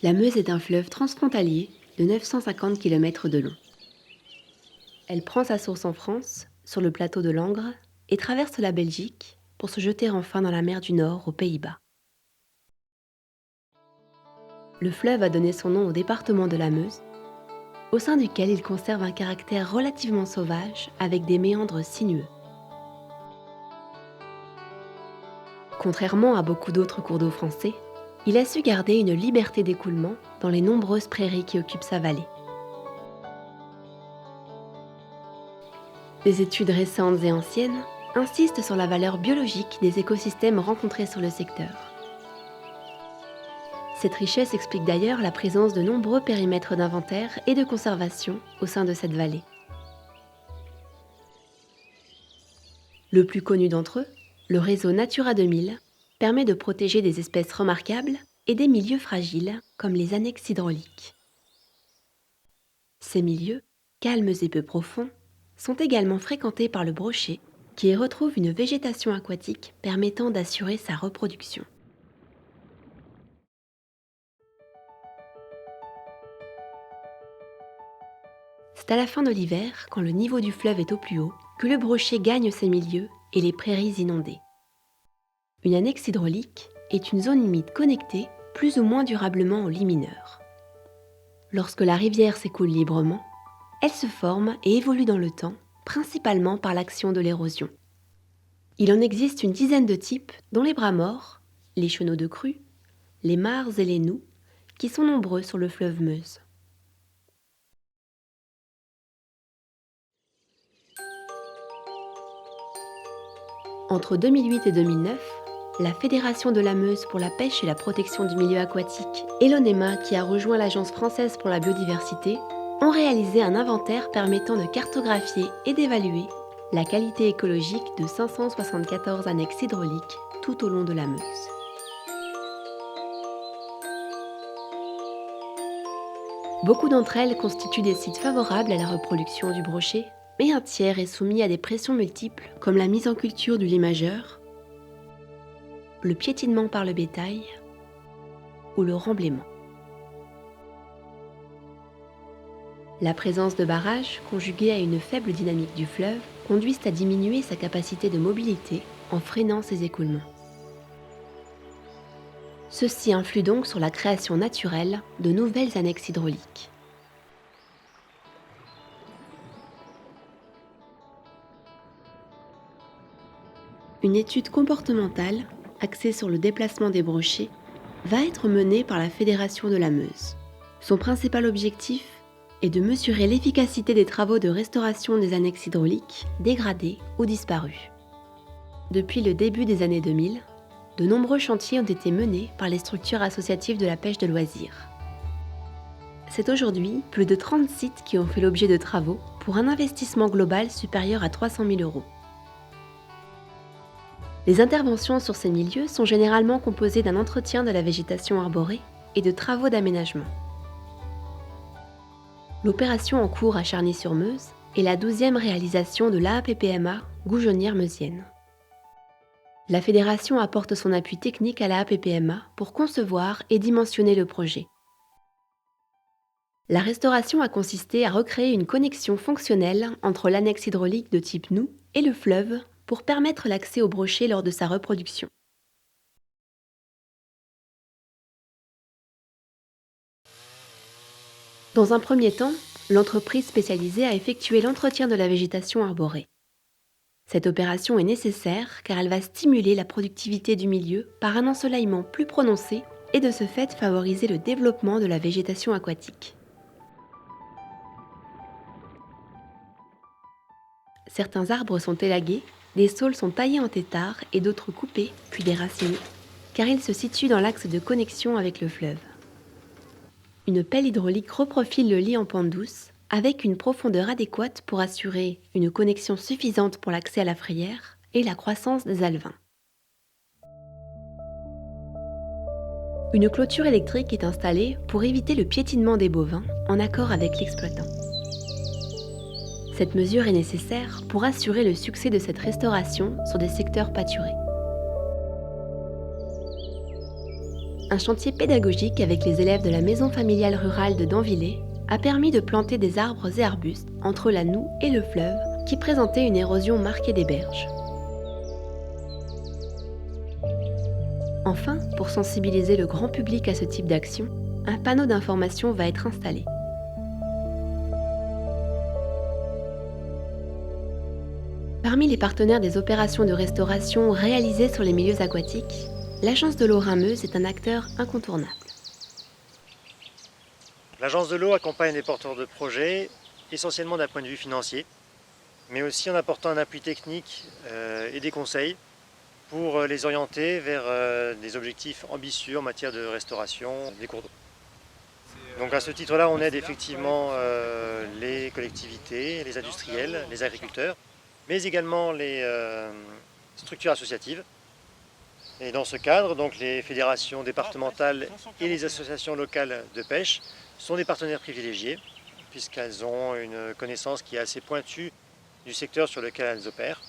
La Meuse est un fleuve transfrontalier de 950 km de long. Elle prend sa source en France, sur le plateau de Langres, et traverse la Belgique pour se jeter enfin dans la mer du Nord, aux Pays-Bas. Le fleuve a donné son nom au département de la Meuse, au sein duquel il conserve un caractère relativement sauvage avec des méandres sinueux. Contrairement à beaucoup d'autres cours d'eau français, il a su garder une liberté d'écoulement dans les nombreuses prairies qui occupent sa vallée. Des études récentes et anciennes insistent sur la valeur biologique des écosystèmes rencontrés sur le secteur. Cette richesse explique d'ailleurs la présence de nombreux périmètres d'inventaire et de conservation au sein de cette vallée. Le plus connu d'entre eux, le réseau Natura 2000, permet de protéger des espèces remarquables et des milieux fragiles comme les annexes hydrauliques. Ces milieux, calmes et peu profonds, sont également fréquentés par le brochet qui y retrouve une végétation aquatique permettant d'assurer sa reproduction. C'est à la fin de l'hiver, quand le niveau du fleuve est au plus haut, que le brochet gagne ces milieux et les prairies inondées. Une annexe hydraulique est une zone humide connectée plus ou moins durablement au lit mineur. Lorsque la rivière s'écoule librement, elle se forme et évolue dans le temps, principalement par l'action de l'érosion. Il en existe une dizaine de types, dont les bras morts, les chenaux de crue, les mares et les noux, qui sont nombreux sur le fleuve Meuse. Entre 2008 et 2009, la Fédération de la Meuse pour la pêche et la protection du milieu aquatique et l'ONEMA, qui a rejoint l'Agence française pour la biodiversité, ont réalisé un inventaire permettant de cartographier et d'évaluer la qualité écologique de 574 annexes hydrauliques tout au long de la Meuse. Beaucoup d'entre elles constituent des sites favorables à la reproduction du brochet, mais un tiers est soumis à des pressions multiples comme la mise en culture du limageur, le piétinement par le bétail ou le remblaiement. La présence de barrages, conjuguée à une faible dynamique du fleuve, conduisent à diminuer sa capacité de mobilité en freinant ses écoulements. Ceci influe donc sur la création naturelle de nouvelles annexes hydrauliques. Une étude comportementale, axée sur le déplacement des brochets, va être menée par la Fédération de la Meuse. Son principal objectif est de mesurer l'efficacité des travaux de restauration des annexes hydrauliques dégradées ou disparues. Depuis le début des années 2000, de nombreux chantiers ont été menés par les structures associatives de la pêche de loisirs. C'est aujourd'hui plus de 30 sites qui ont fait l'objet de travaux pour un investissement global supérieur à 300 000 €. Les interventions sur ces milieux sont généralement composées d'un entretien de la végétation arborée et de travaux d'aménagement. L'opération en cours à Charny-sur-Meuse est la 12e réalisation de l'AAPPMA Goujonnière meusienne. La fédération apporte son appui technique à l'AAPPMA pour concevoir et dimensionner le projet. La restauration a consisté à recréer une connexion fonctionnelle entre l'annexe hydraulique de type noux et le fleuve pour permettre l'accès au brochet lors de sa reproduction. Dans un premier temps, l'entreprise spécialisée a effectué l'entretien de la végétation arborée. Cette opération est nécessaire car elle va stimuler la productivité du milieu par un ensoleillement plus prononcé et de ce fait favoriser le développement de la végétation aquatique. Certains arbres sont élagués, des saules sont taillés en tétard et d'autres coupés, puis déracinés, car ils se situent dans l'axe de connexion avec le fleuve. Une pelle hydraulique reprofile le lit en pente douce, avec une profondeur adéquate pour assurer une connexion suffisante pour l'accès à la frayère et la croissance des alevins. Une clôture électrique est installée pour éviter le piétinement des bovins en accord avec l'exploitant. Cette mesure est nécessaire pour assurer le succès de cette restauration sur des secteurs pâturés. Un chantier pédagogique avec les élèves de la maison familiale rurale de Danvillers a permis de planter des arbres et arbustes entre la Noue et le fleuve qui présentaient une érosion marquée des berges. Enfin, pour sensibiliser le grand public à ce type d'action, un panneau d'information va être installé. Parmi les partenaires des opérations de restauration réalisées sur les milieux aquatiques, l'Agence de l'eau Rhin-Meuse est un acteur incontournable. L'Agence de l'eau accompagne les porteurs de projets, essentiellement d'un point de vue financier, mais aussi en apportant un appui technique et des conseils pour les orienter vers des objectifs ambitieux en matière de restauration des cours d'eau. Donc à ce titre-là, on aide effectivement les collectivités, les industriels, les agriculteurs, mais également les structures associatives. Et dans ce cadre, donc, les fédérations départementales et les associations locales de pêche sont des partenaires privilégiés, puisqu'elles ont une connaissance qui est assez pointue du secteur sur lequel elles opèrent.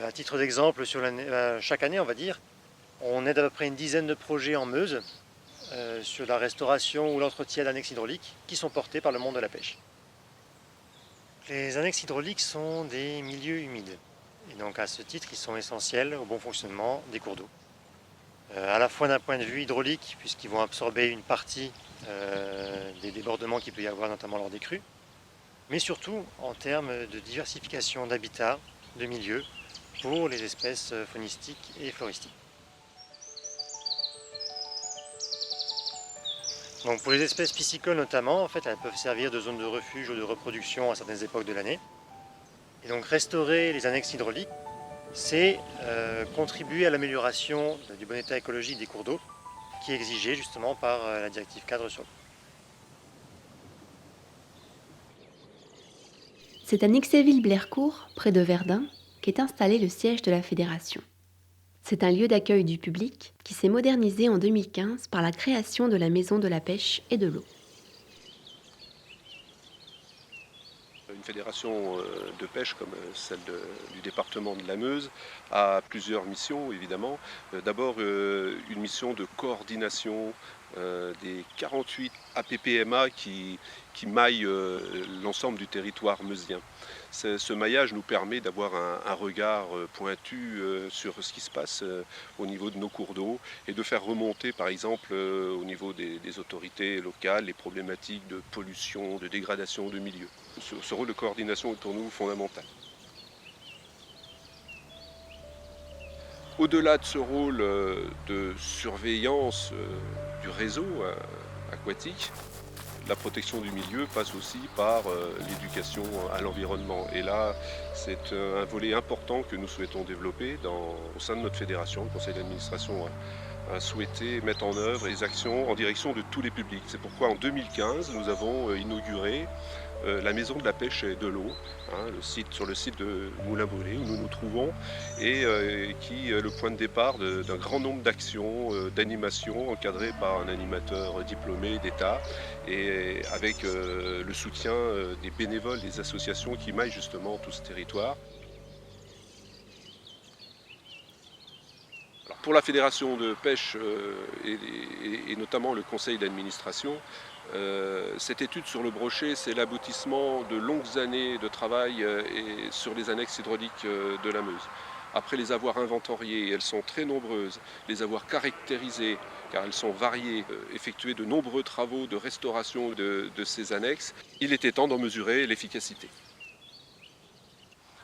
À titre d'exemple, chaque année, on va dire, on aide à peu près une dizaine de projets en Meuse sur la restauration ou l'entretien d'annexes hydrauliques qui sont portés par le monde de la pêche. Les annexes hydrauliques sont des milieux humides. Et donc à ce titre, ils sont essentiels au bon fonctionnement des cours d'eau. À la fois d'un point de vue hydraulique, puisqu'ils vont absorber une partie des débordements qu'il peut y avoir, notamment lors des crues, mais surtout en termes de diversification d'habitats, de milieux, pour les espèces faunistiques et floristiques. Donc pour les espèces piscicoles notamment, en fait, elles peuvent servir de zone de refuge ou de reproduction à certaines époques de l'année. Et donc restaurer les annexes hydrauliques, c'est contribuer à l'amélioration du bon état écologique des cours d'eau, qui est exigé justement par la directive cadre sur l'eau. C'est à Nixéville-Blaircourt, près de Verdun, qu'est installé le siège de la fédération. C'est un lieu d'accueil du public qui s'est modernisé en 2015 par la création de la Maison de la pêche et de l'eau. Une fédération de pêche comme celle du département de la Meuse a plusieurs missions évidemment. D'abord une mission de coordination des 48 APPMA qui maillent l'ensemble du territoire meusien. Ce maillage nous permet d'avoir un regard pointu sur ce qui se passe au niveau de nos cours d'eau et de faire remonter par exemple au niveau des autorités locales les problématiques de pollution, de dégradation de milieux. Ce rôle de coordination est pour nous fondamental. Au-delà de ce rôle de surveillance du réseau aquatique, la protection du milieu passe aussi par l'éducation à l'environnement. Et là, c'est un volet important que nous souhaitons développer au sein de notre fédération. Le conseil d'administration a souhaité mettre en œuvre des actions en direction de tous les publics. C'est pourquoi en 2015, nous avons inauguré la maison de la pêche et de l'eau, sur le site de Moulin-Brûlé où nous nous trouvons et qui est le point de départ d'un grand nombre d'actions, d'animations encadrées par un animateur diplômé d'État et avec le soutien des bénévoles, des associations qui maillent justement tout ce territoire. Alors, pour la fédération de pêche et notamment le conseil d'administration, cette étude sur le brochet, c'est l'aboutissement de longues années de travail sur les annexes hydrauliques de la Meuse. Après les avoir inventoriées, elles sont très nombreuses, les avoir caractérisées, car elles sont variées, effectuer de nombreux travaux de restauration de ces annexes, il était temps d'en mesurer l'efficacité.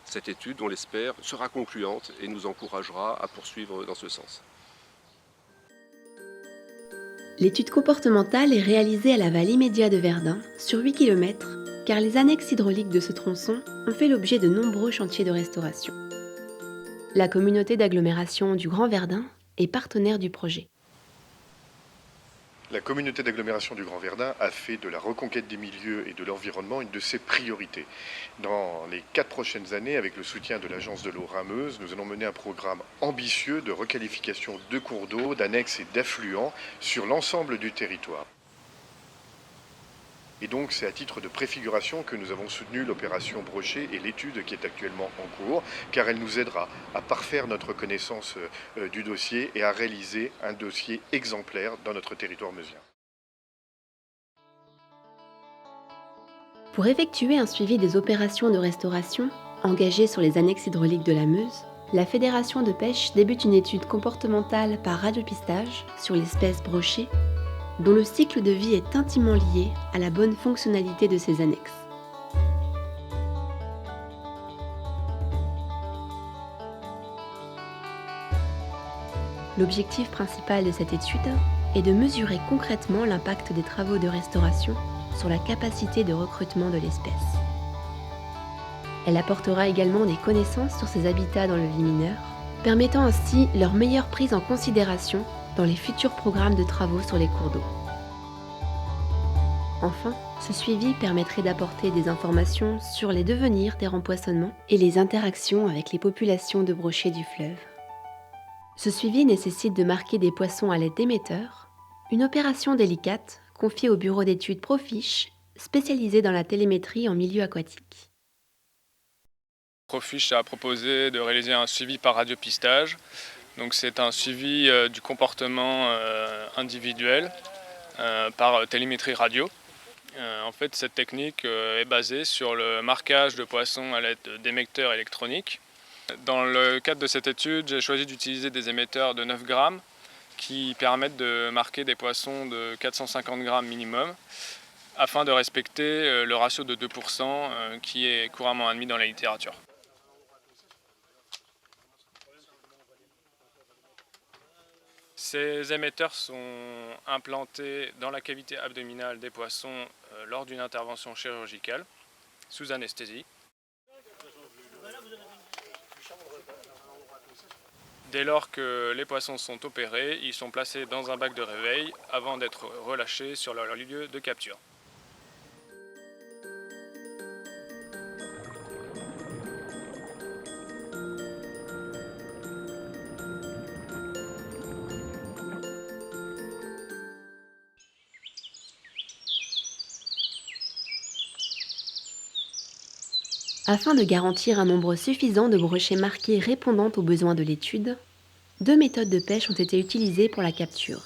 Cette étude, on l'espère, sera concluante et nous encouragera à poursuivre dans ce sens. L'étude comportementale est réalisée à l'aval immédiat de Verdun, sur 8 km, car les annexes hydrauliques de ce tronçon ont fait l'objet de nombreux chantiers de restauration. La communauté d'agglomération du Grand Verdun est partenaire du projet. La communauté d'agglomération du Grand Verdun a fait de la reconquête des milieux et de l'environnement une de ses priorités. Dans les 4 prochaines années, avec le soutien de l'Agence de l'eau Rhin-Meuse, nous allons mener un programme ambitieux de requalification de cours d'eau, d'annexes et d'affluents sur l'ensemble du territoire. Et donc c'est à titre de préfiguration que nous avons soutenu l'opération Brochet et l'étude qui est actuellement en cours, car elle nous aidera à parfaire notre connaissance du dossier et à réaliser un dossier exemplaire dans notre territoire meusien. Pour effectuer un suivi des opérations de restauration engagées sur les annexes hydrauliques de la Meuse, la Fédération de pêche débute une étude comportementale par radiopistage sur l'espèce brochet, dont le cycle de vie est intimement lié à la bonne fonctionnalité de ces annexes. L'objectif principal de cette étude est de mesurer concrètement l'impact des travaux de restauration sur la capacité de recrutement de l'espèce. Elle apportera également des connaissances sur ces habitats dans le lit mineur, permettant ainsi leur meilleure prise en considération dans les futurs programmes de travaux sur les cours d'eau. Enfin, ce suivi permettrait d'apporter des informations sur les devenirs des rempoisonnements et les interactions avec les populations de brochets du fleuve. Ce suivi nécessite de marquer des poissons à l'aide d'émetteurs, une opération délicate confiée au bureau d'études Profiche, spécialisé dans la télémétrie en milieu aquatique. Profiche a proposé de réaliser un suivi par radiopistage. Donc c'est un suivi du comportement individuel par télémétrie radio. En fait, cette technique est basée sur le marquage de poissons à l'aide d'émetteurs électroniques. Dans le cadre de cette étude, j'ai choisi d'utiliser des émetteurs de 9 grammes qui permettent de marquer des poissons de 450 grammes minimum afin de respecter le ratio de 2% qui est couramment admis dans la littérature. Ces émetteurs sont implantés dans la cavité abdominale des poissons lors d'une intervention chirurgicale sous anesthésie. Dès lors que les poissons sont opérés, ils sont placés dans un bac de réveil avant d'être relâchés sur leur lieu de capture. Afin de garantir un nombre suffisant de brochets marqués répondant aux besoins de l'étude, 2 méthodes de pêche ont été utilisées pour la capture.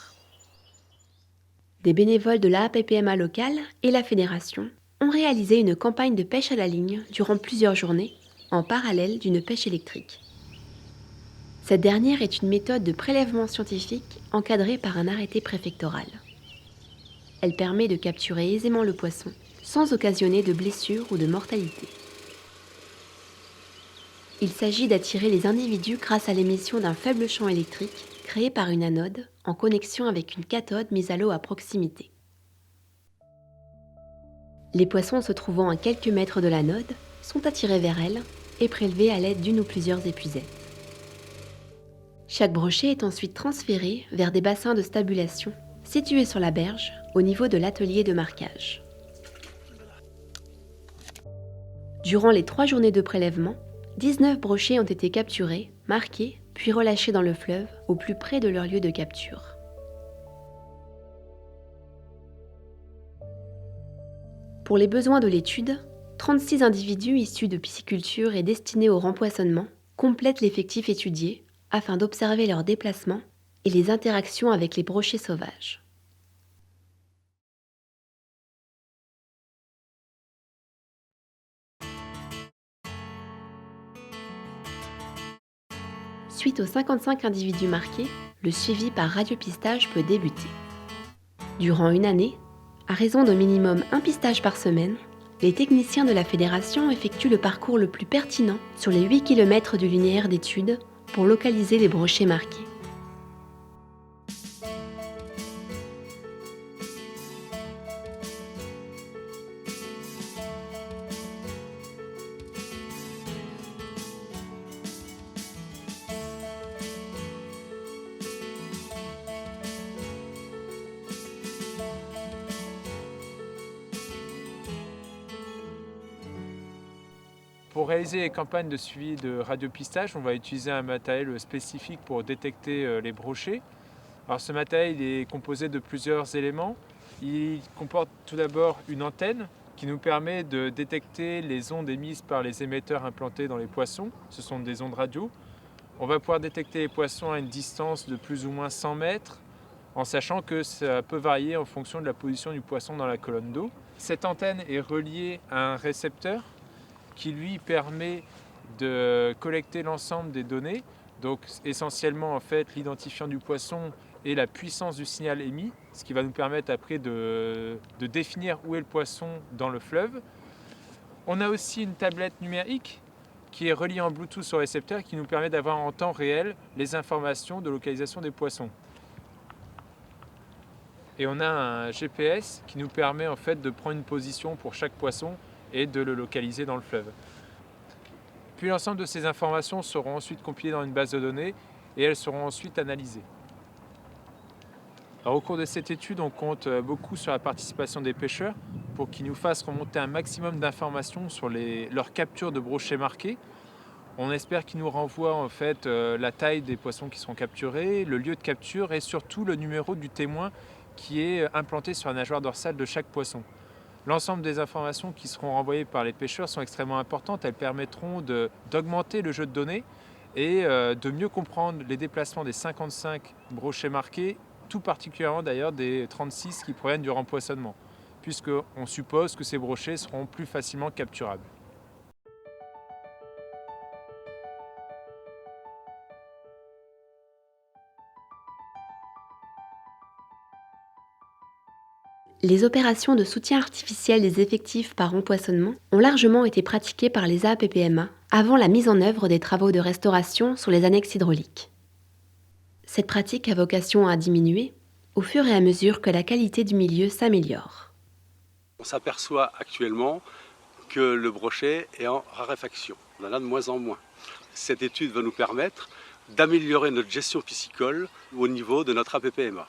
Des bénévoles de l'APPMA locale et la fédération ont réalisé une campagne de pêche à la ligne durant plusieurs journées, en parallèle d'une pêche électrique. Cette dernière est une méthode de prélèvement scientifique encadrée par un arrêté préfectoral. Elle permet de capturer aisément le poisson, sans occasionner de blessures ou de mortalité. Il s'agit d'attirer les individus grâce à l'émission d'un faible champ électrique créé par une anode en connexion avec une cathode mise à l'eau à proximité. Les poissons se trouvant à quelques mètres de l'anode sont attirés vers elle et prélevés à l'aide d'une ou plusieurs épuisettes. Chaque brochet est ensuite transféré vers des bassins de stabulation situés sur la berge au niveau de l'atelier de marquage. Durant les 3 journées de prélèvement, 19 brochets ont été capturés, marqués, puis relâchés dans le fleuve, au plus près de leur lieu de capture. Pour les besoins de l'étude, 36 individus issus de pisciculture et destinés au rempoisonnement complètent l'effectif étudié afin d'observer leurs déplacements et les interactions avec les brochets sauvages. Suite aux 55 individus marqués, le suivi par radiopistage peut débuter. Durant une année, à raison d'au minimum 1 pistage par semaine, les techniciens de la fédération effectuent le parcours le plus pertinent sur les 8 km du linéaire d'études pour localiser les brochets marqués. Pour réaliser les campagnes de suivi de radiopistage, on va utiliser un matériel spécifique pour détecter les brochets. Alors ce matériel est composé de plusieurs éléments. Il comporte tout d'abord une antenne qui nous permet de détecter les ondes émises par les émetteurs implantés dans les poissons. Ce sont des ondes radio. On va pouvoir détecter les poissons à une distance de plus ou moins 100 mètres, en sachant que ça peut varier en fonction de la position du poisson dans la colonne d'eau. Cette antenne est reliée à un récepteur qui lui permet de collecter l'ensemble des données, donc essentiellement en fait l'identifiant du poisson et la puissance du signal émis, ce qui va nous permettre après de définir où est le poisson dans le fleuve. On a aussi une tablette numérique qui est reliée en Bluetooth au récepteur et qui nous permet d'avoir en temps réel les informations de localisation des poissons. Et on a un GPS qui nous permet en fait de prendre une position pour chaque poisson et de le localiser dans le fleuve. Puis l'ensemble de ces informations seront ensuite compilées dans une base de données et elles seront ensuite analysées. Alors, au cours de cette étude, on compte beaucoup sur la participation des pêcheurs pour qu'ils nous fassent remonter un maximum d'informations sur leur capture de brochets marqués. On espère qu'ils nous renvoient en fait la taille des poissons qui seront capturés, le lieu de capture et surtout le numéro du témoin qui est implanté sur la nageoire dorsale de chaque poisson. L'ensemble des informations qui seront renvoyées par les pêcheurs sont extrêmement importantes. Elles permettront d'augmenter le jeu de données et de mieux comprendre les déplacements des 55 brochets marqués, tout particulièrement d'ailleurs des 36 qui proviennent du rempoissonnement, puisqu'on suppose que ces brochets seront plus facilement capturables. Les opérations de soutien artificiel des effectifs par rempoissonnement ont largement été pratiquées par les APPMA avant la mise en œuvre des travaux de restauration sur les annexes hydrauliques. Cette pratique a vocation à diminuer au fur et à mesure que la qualité du milieu s'améliore. On s'aperçoit actuellement que le brochet est en raréfaction. On en a de moins en moins. Cette étude va nous permettre d'améliorer notre gestion piscicole au niveau de notre APPMA.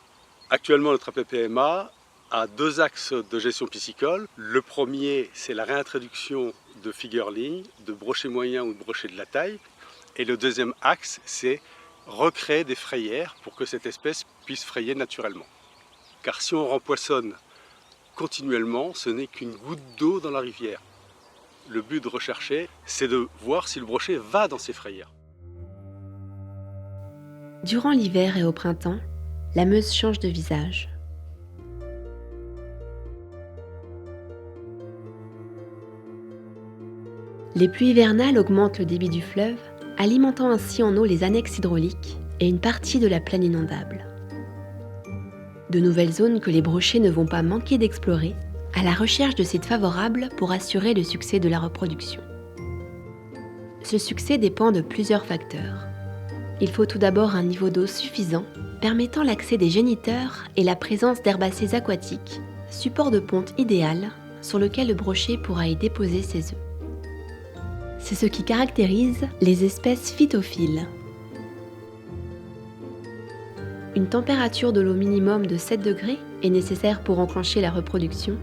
Actuellement, notre APPMA a deux axes de gestion piscicole. Le premier, c'est la réintroduction de figurelings, de brochets moyens ou de brochets de la taille. Et le deuxième axe, c'est recréer des frayères pour que cette espèce puisse frayer naturellement. Car si on rempoissonne continuellement, ce n'est qu'une goutte d'eau dans la rivière. Le but de rechercher, c'est de voir si le brochet va dans ces frayères. Durant l'hiver et au printemps, la Meuse change de visage. Les pluies hivernales augmentent le débit du fleuve, alimentant ainsi en eau les annexes hydrauliques et une partie de la plaine inondable. De nouvelles zones que les brochets ne vont pas manquer d'explorer, à la recherche de sites favorables pour assurer le succès de la reproduction. Ce succès dépend de plusieurs facteurs. Il faut tout d'abord un niveau d'eau suffisant, permettant l'accès des géniteurs et la présence d'herbacées aquatiques, support de ponte idéal sur lequel le brochet pourra y déposer ses œufs. C'est ce qui caractérise les espèces phytophiles. Une température de l'eau minimum de 7 degrés est nécessaire pour enclencher la reproduction,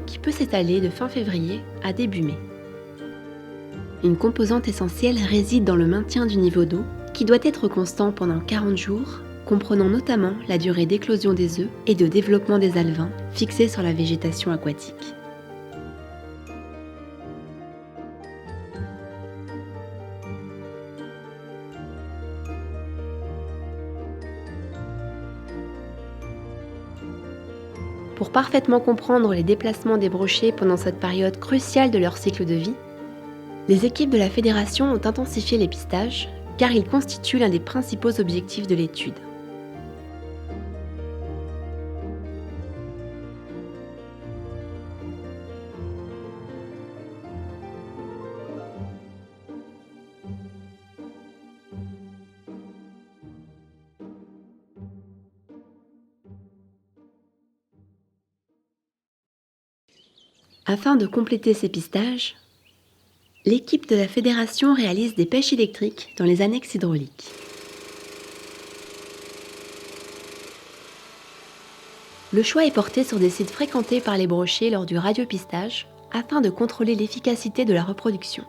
qui peut s'étaler de fin février à début mai. Une composante essentielle réside dans le maintien du niveau d'eau, qui doit être constant pendant 40 jours, comprenant notamment la durée d'éclosion des œufs et de développement des alevins fixés sur la végétation aquatique. Pour parfaitement comprendre les déplacements des brochets pendant cette période cruciale de leur cycle de vie, les équipes de la Fédération ont intensifié les pistages car ils constituent l'un des principaux objectifs de l'étude. Afin de compléter ces pistages, l'équipe de la Fédération réalise des pêches électriques dans les annexes hydrauliques. Le choix est porté sur des sites fréquentés par les brochets lors du radiopistage afin de contrôler l'efficacité de la reproduction.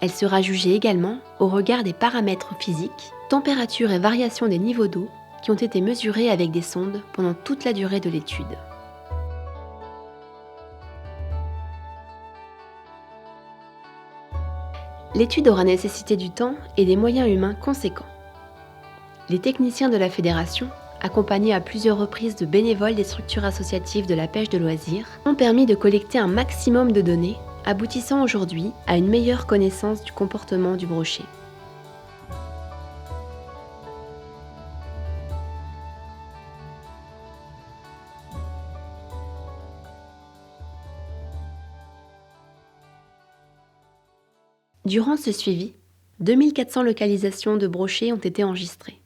Elle sera jugée également au regard des paramètres physiques, température et variation des niveaux d'eau qui ont été mesurés avec des sondes pendant toute la durée de l'étude. L'étude aura nécessité du temps et des moyens humains conséquents. Les techniciens de la fédération, accompagnés à plusieurs reprises de bénévoles des structures associatives de la pêche de loisirs, ont permis de collecter un maximum de données, aboutissant aujourd'hui à une meilleure connaissance du comportement du brochet. Durant ce suivi, 2400 localisations de brochets ont été enregistrées.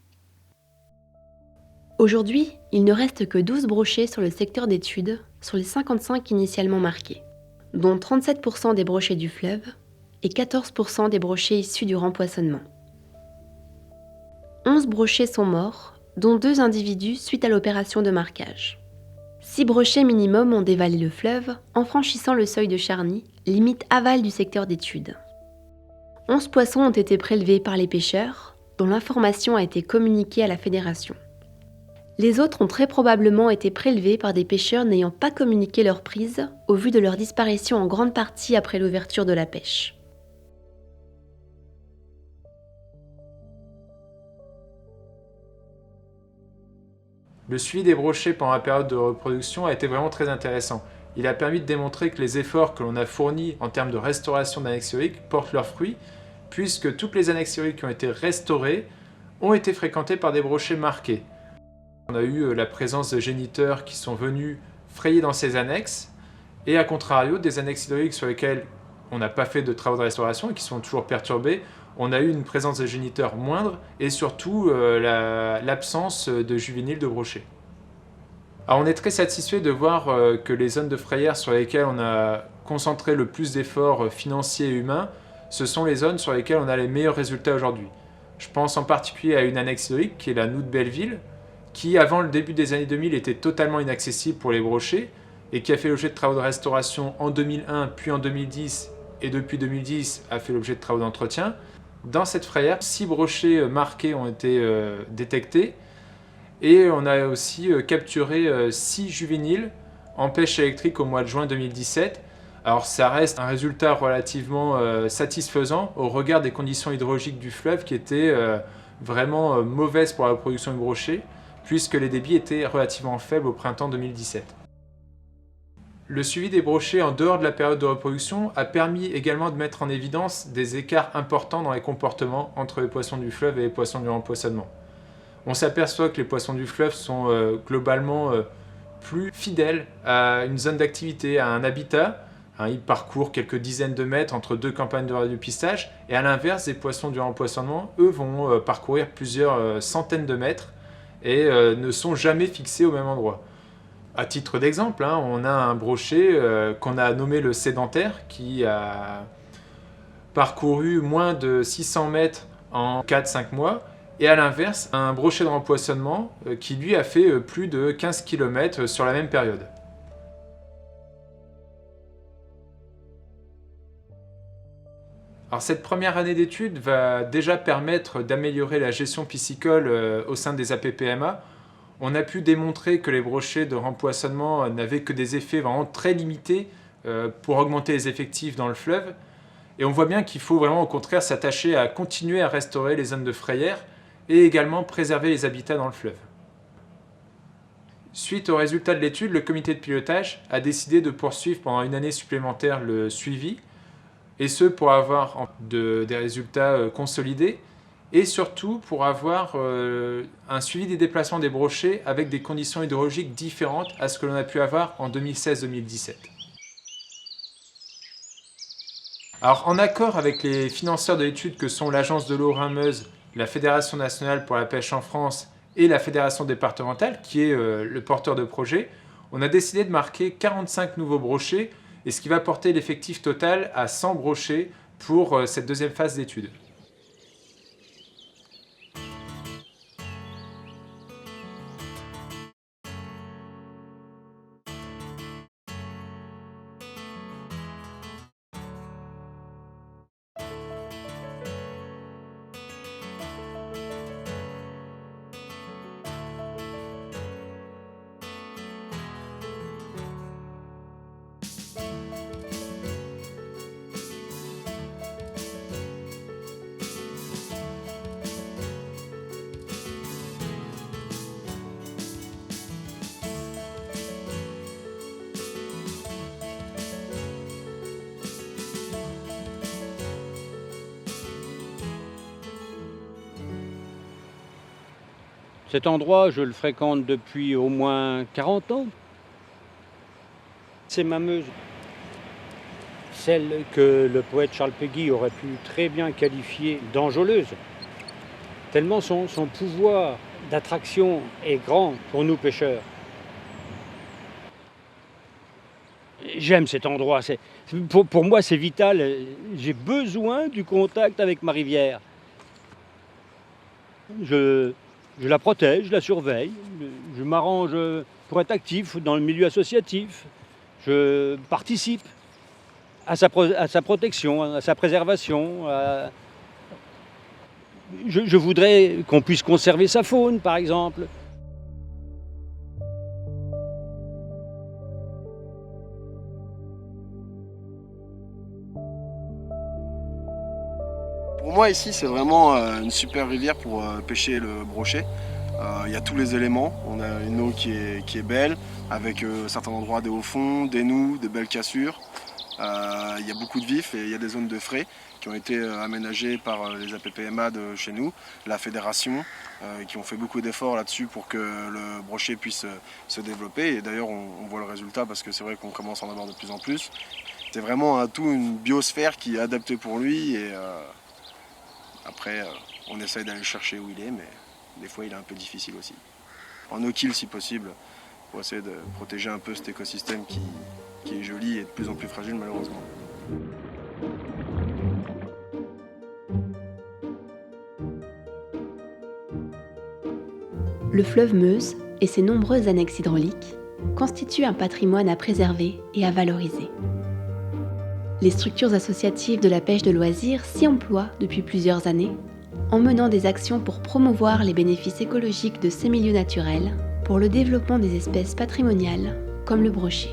Aujourd'hui, il ne reste que 12 brochets sur le secteur d'études sur les 55 initialement marqués, dont 37% des brochets du fleuve et 14% des brochets issus du rempoisonnement. 11 brochets sont morts, dont 2 individus suite à l'opération de marquage. 6 brochets minimum ont dévalé le fleuve en franchissant le seuil de Charny, limite aval du secteur d'études. 11 poissons ont été prélevés par les pêcheurs, dont l'information a été communiquée à la fédération. Les autres ont très probablement été prélevés par des pêcheurs n'ayant pas communiqué leur prise au vu de leur disparition en grande partie après l'ouverture de la pêche. Le suivi des brochets pendant la période de reproduction a été vraiment très intéressant. Il a permis de démontrer que les efforts que l'on a fournis en termes de restauration d'annexuriques portent leurs fruits, puisque toutes les annexuriques qui ont été restaurées ont été fréquentées par des brochets marqués. On a eu la présence de géniteurs qui sont venus frayer dans ces annexes, et à contrario, des annexuriques sur lesquelles on n'a pas fait de travaux de restauration et qui sont toujours perturbés, on a eu une présence de géniteurs moindre et surtout l'absence de juvéniles de brochets. Alors on est très satisfait de voir que les zones de frayère sur lesquelles on a concentré le plus d'efforts financiers et humains, ce sont les zones sur lesquelles on a les meilleurs résultats aujourd'hui. Je pense en particulier à une annexe historique qui est la Noue de Belleville, qui avant le début des années 2000 était totalement inaccessible pour les brochets et qui a fait l'objet de travaux de restauration en 2001 puis en 2010 et depuis 2010 a fait l'objet de travaux d'entretien. Dans cette frayère, 6 brochets marqués ont été détectés et on a aussi capturé 6 juvéniles en pêche électrique au mois de juin 2017. Alors ça reste un résultat relativement satisfaisant au regard des conditions hydrologiques du fleuve qui étaient vraiment mauvaises pour la reproduction du brochet puisque les débits étaient relativement faibles au printemps 2017. Le suivi des brochets en dehors de la période de reproduction a permis également de mettre en évidence des écarts importants dans les comportements entre les poissons du fleuve et les poissons du rempoisonnement. On s'aperçoit que les poissons du fleuve sont globalement plus fidèles à une zone d'activité, à un habitat. Ils parcourent quelques dizaines de mètres entre 2 campagnes de radiopistage et à l'inverse, les poissons du rempoisonnement, eux, vont parcourir plusieurs centaines de mètres et ne sont jamais fixés au même endroit. À titre d'exemple, on a un brochet qu'on a nommé le sédentaire qui a parcouru moins de 600 mètres en 4-5 mois et à l'inverse, un brochet de rempoisonnement qui lui a fait plus de 15 km sur la même période. Alors cette première année d'études va déjà permettre d'améliorer la gestion piscicole au sein des APPMA. On a pu démontrer que les brochets de rempoisonnement n'avaient que des effets vraiment très limités pour augmenter les effectifs dans le fleuve. Et on voit bien qu'il faut vraiment au contraire s'attacher à continuer à restaurer les zones de frayère et également préserver les habitats dans le fleuve. Suite aux résultats de l'étude, le comité de pilotage a décidé de poursuivre pendant une année supplémentaire le suivi, et ce pour avoir des résultats consolidés, et surtout pour avoir un suivi des déplacements des brochets avec des conditions hydrologiques différentes à ce que l'on a pu avoir en 2016-2017. Alors en accord avec les financeurs de l'étude que sont l'Agence de l'eau Rhin-Meuse, la Fédération nationale pour la pêche en France et la Fédération départementale, qui est le porteur de projet, on a décidé de marquer 45 nouveaux brochets, et ce qui va porter l'effectif total à 100 brochets pour cette deuxième phase d'étude. Cet endroit, je le fréquente depuis au moins 40 ans. C'est ma Meuse, celle que le poète Charles Péguy aurait pu très bien qualifier d'enjôleuse, tellement son pouvoir d'attraction est grand pour nous pêcheurs. J'aime cet endroit, pour moi c'est vital, j'ai besoin du contact avec ma rivière. Je la protège, je la surveille, je m'arrange pour être actif dans le milieu associatif. Je participe à sa protection, à sa préservation. Je voudrais qu'on puisse conserver sa faune, par exemple. Pour moi, ici, c'est vraiment une super rivière pour pêcher le brochet. Il y a tous les éléments. On a une eau qui est belle, avec certains endroits des hauts fonds, des nous, des belles cassures. Il y a beaucoup de vifs et il y a des zones de frais qui ont été aménagées par les APPMA de chez nous, la fédération, qui ont fait beaucoup d'efforts là-dessus pour que le brochet puisse se développer. Et d'ailleurs, on voit le résultat parce que c'est vrai qu'on commence à en avoir de plus en plus. C'est vraiment un tout, une biosphère qui est adaptée pour lui. Et après, on essaye d'aller chercher où il est, mais des fois, il est un peu difficile aussi. En no-kill, si possible, pour essayer de protéger un peu cet écosystème qui est joli et de plus en plus fragile, malheureusement. Le fleuve Meuse et ses nombreuses annexes hydrauliques constituent un patrimoine à préserver et à valoriser. Les structures associatives de la pêche de loisirs s'y emploient depuis plusieurs années, en menant des actions pour promouvoir les bénéfices écologiques de ces milieux naturels pour le développement des espèces patrimoniales comme le brochet.